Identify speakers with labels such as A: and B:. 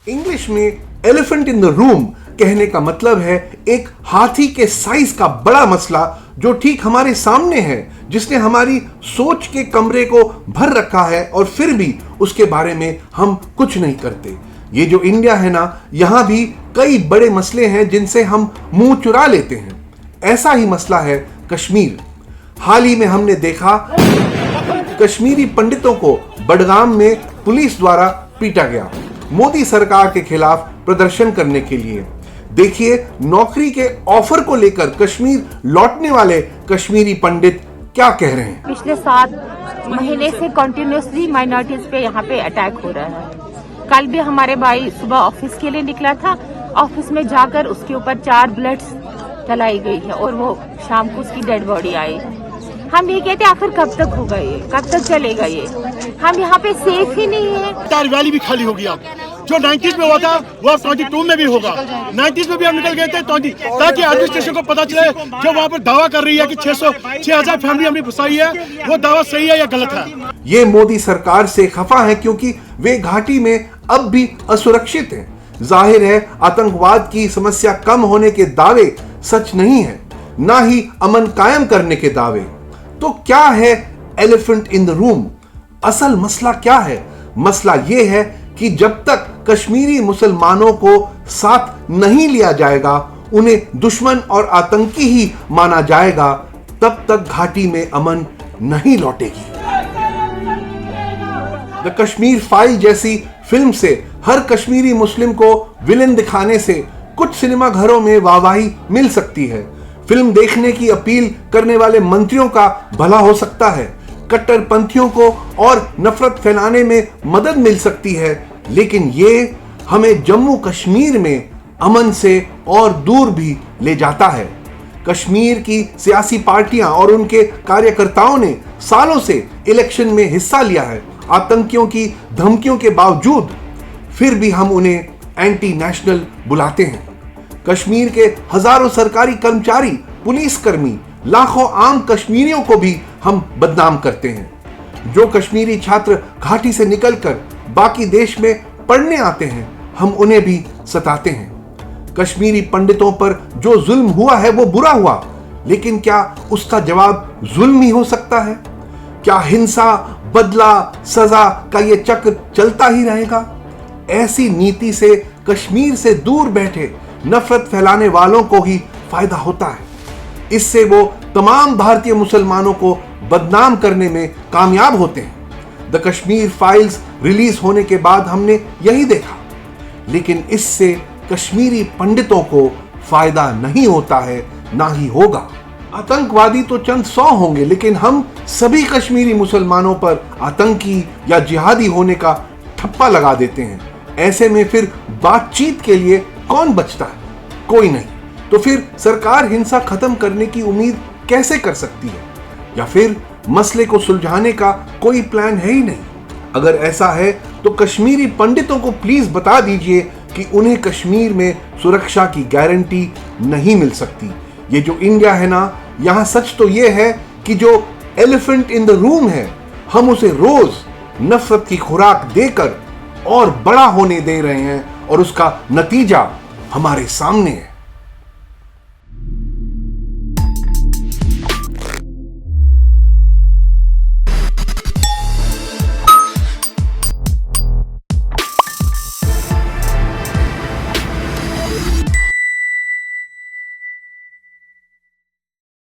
A: English में elephant in the room कहने का मतलब है एक हाथी के साइज का बड़ा मसला जो ठीक हमारे सामने है, जिसने हमारी सोच के कमरे को भर रखा है और फिर भी उसके बारे में हम कुछ नहीं करते। ये जो इंडिया है ना, यहां भी कई बड़े मसले हैं जिनसे हम मुंह चुरा लेते हैं। ऐसा ही मसला है कश्मीर। हाल ही में हमने देखा कश्मीरी पंडितों को बडगाम में पुलिस द्वारा पीटा गया, मोदी सरकार के खिलाफ प्रदर्शन करने के लिए। देखिए नौकरी के ऑफर को लेकर कश्मीर लौटने वाले कश्मीरी पंडित क्या कह रहे हैं।
B: पिछले 7 महीने से कंटिन्यूसली माइनॉरिटीज पे यहाँ पे अटैक हो रहा है। कल भी हमारे भाई सुबह ऑफिस के लिए निकला था, ऑफिस में जाकर उसके ऊपर 4 बुलेट्स चलाई गई है और वो शाम को उसकी डेड बॉडी आई। हम ये कहते हैं आखिर कब तक होगा ये, कब तक चलेगा ये? हम यहाँ पे सेफ ही नहीं है।
C: तार वैली भी खाली हो गया, जो 90s में हुआ था वो अब 22 में भी होगा। 90s में भी हम निकल गए थे ताकि एडमिनिस्ट्रेशन को पता चले जो वहाँ पर दावा कर रही है कि 6,000 फैमिली हमने बसाई है, वो दावा सही है या गलत है।
A: ये मोदी सरकार से खफा है क्योंकि वे घाटी में अब भी असुरक्षित हैं। जाहिर है आतंकवाद की समस्या कम होने के दावे सच नहीं है, ना ही अमन कायम करने के दावे। तो क्या है एलिफेंट इन द रूम? असल मसला क्या है? मसला यह है कि जब तक कश्मीरी मुसलमानों को साथ नहीं लिया जाएगा, उन्हें दुश्मन और आतंकी ही माना जाएगा, तब तक घाटी में अमन नहीं लौटेगी। द कश्मीर फाइल जैसी फिल्म से हर कश्मीरी मुस्लिम को विलेन दिखाने से कुछ सिनेमा घरों में वाहवाही मिल सकती है। फिल्म देखने की अपील करने वाले मंत्रियों का भला हो सकता है, कट्टरपंथियों को और नफरत फैलाने में मदद मिल सकती है, लेकिन ये हमें जम्मू कश्मीर में अमन से और दूर भी ले जाता है। कश्मीर की सियासी पार्टियां और उनके कार्यकर्ताओं ने सालों से इलेक्शन में हिस्सा लिया है। आतंकियों की धमकियों के बावजूद फिर भी हम उन्हें एंटी नेशनल बुलाते हैं। कश्मीर के हजारों सरकारी कर्मचारी, पुलिसकर्मी, लाखों आम कश्मीरियों को भी हम बदनाम करते हैं। जो कश्मीरी छात्र घाटी से निकलकर बाकी देश में पढ़ने आते हैं, हम उन्हें भी सताते हैं। कश्मीरी पंडितों पर जो जुल्म हुआ है वो बुरा हुआ, लेकिन क्या उसका जवाब जुल्म ही हो सकता है? क्या हिंसा, बदला, सजा का ये चक्र चलता ही रहेगा? ऐसी नीति से कश्मीर से दूर बैठे नफरत फैलाने वालों को ही फायदा होता है। इससे वो तमाम भारतीय मुसलमानों को बदनाम करने में कामयाब होते हैं। द कश्मीर फाइल्स रिलीज होने के बाद हमने यही देखा, लेकिन इससे कश्मीरी पंडितों को फायदा नहीं होता है, ना ही होगा। आतंकवादी तो चंद 100 होंगे, लेकिन हम सभी कश्मीरी मुसलमानों पर आतंकी या जिहादी होने का ठप्पा लगा देते हैं। ऐसे में फिर बातचीत के लिए कौन बचता है? कोई नहीं। तो फिर सरकार हिंसा खत्म करने की उम्मीद कैसे कर सकती है? या फिर मसले को सुलझाने का कोई प्लान है ही नहीं? अगर ऐसा है तो कश्मीरी पंडितों को प्लीज बता दीजिए कि उन्हें कश्मीर में सुरक्षा की गारंटी नहीं मिल सकती। ये जो इंडिया है ना, यहां सच तो ये है कि जो एलिफेंट इन द रूम है, हम उसे रोज नफरत की खुराक देकर और बड़ा होने दे रहे हैं और उसका नतीजा हमारे सामने है।